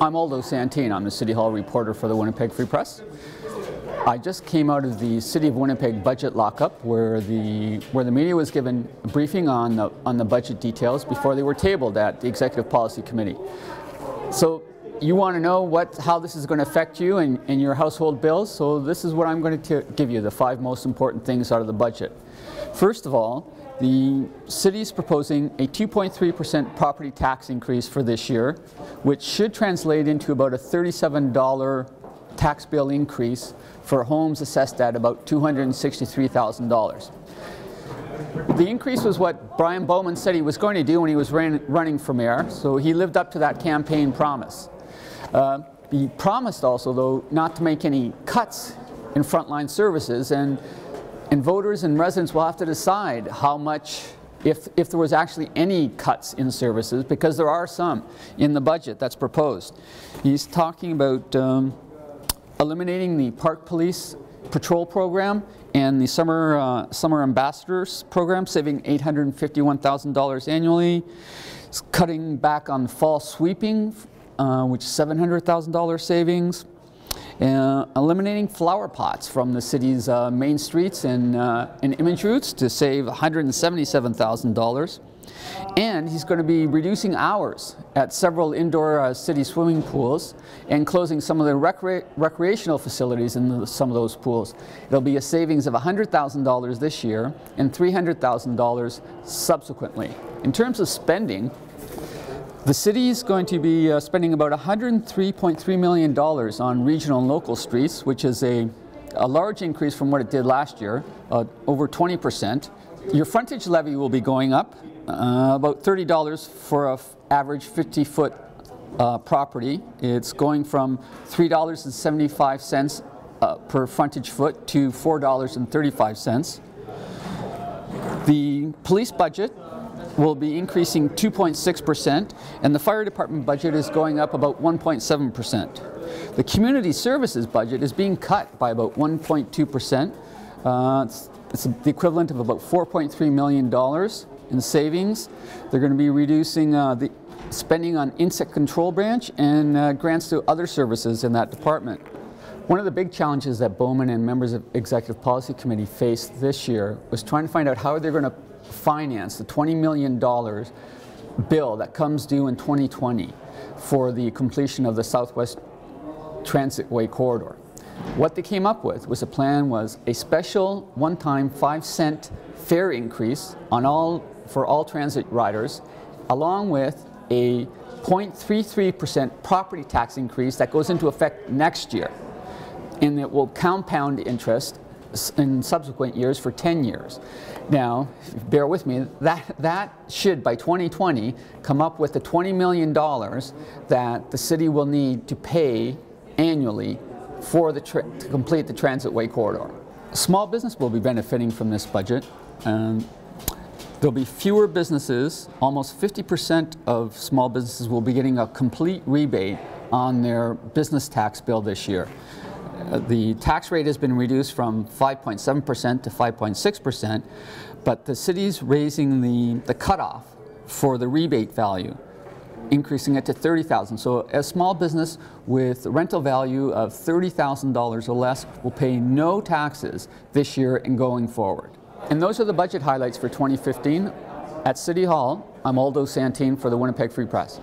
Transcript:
I'm Aldo Santin. I'm the City Hall reporter for the Winnipeg Free Press. I just came out of the City of Winnipeg budget lockup where the media was given a briefing on the budget details before they were tabled at the Executive Policy Committee. So you want to know how this is going to affect you and your household bills, so this is what I'm going to give you, the 5 most important things out of the budget. First of all, the city is proposing a 2.3% property tax increase for this year, which should translate into about a $37 tax bill increase for homes assessed at about $263,000. The increase was what Brian Bowman said he was going to do when he was running for mayor, so he lived up to that campaign promise. He promised also, though, not to make any cuts in frontline services, and voters and residents will have to decide how much, if there was actually any cuts in services, because there are some in the budget that's proposed. He's talking about eliminating the Park Police Patrol Program and the Summer Ambassadors Program, saving $851,000 annually. He's cutting back on fall sweeping, which is $700,000 savings. Eliminating flower pots from the city's main streets and image routes to save $177,000. And he's going to be reducing hours at several indoor city swimming pools and closing some of the recreational facilities in some of those pools. There'll be a savings of $100,000 this year and $300,000 subsequently. In terms of spending, the city is going to be spending about $103.3 million on regional and local streets, which is a large increase from what it did last year, over 20%. Your frontage levy will be going up, about $30 for an average 50-foot property. It's going from $3.75 per frontage foot to $4.35. The police budget will be increasing 2.6%, and the fire department budget is going up about 1.7%. The community services budget is being cut by about 1.2%. It's the equivalent of about $4.3 million in savings. They're going to be reducing the spending on insect control branch and grants to other services in that department. One of the big challenges that Bowman and members of Executive Policy Committee faced this year was trying to find out how they're going to finance the $20 million bill that comes due in 2020 for the completion of the Southwest Transitway Corridor. What they came up with was a special one-time 5-cent fare increase for all transit riders, along with a 0.33% property tax increase that goes into effect next year, and it will compound interest in subsequent years for 10 years. Now, bear with me, that should, by 2020, come up with the $20 million that the city will need to pay annually to complete the Transitway Corridor. Small business will be benefiting from this budget. There'll be fewer businesses. Almost 50% of small businesses will be getting a complete rebate on their business tax bill this year. The tax rate has been reduced from 5.7% to 5.6%, but the city's raising the cutoff for the rebate value, increasing it to $30,000. So a small business with a rental value of $30,000 or less will pay no taxes this year and going forward. And those are the budget highlights for 2015. At City Hall, I'm Aldo Santin for the Winnipeg Free Press.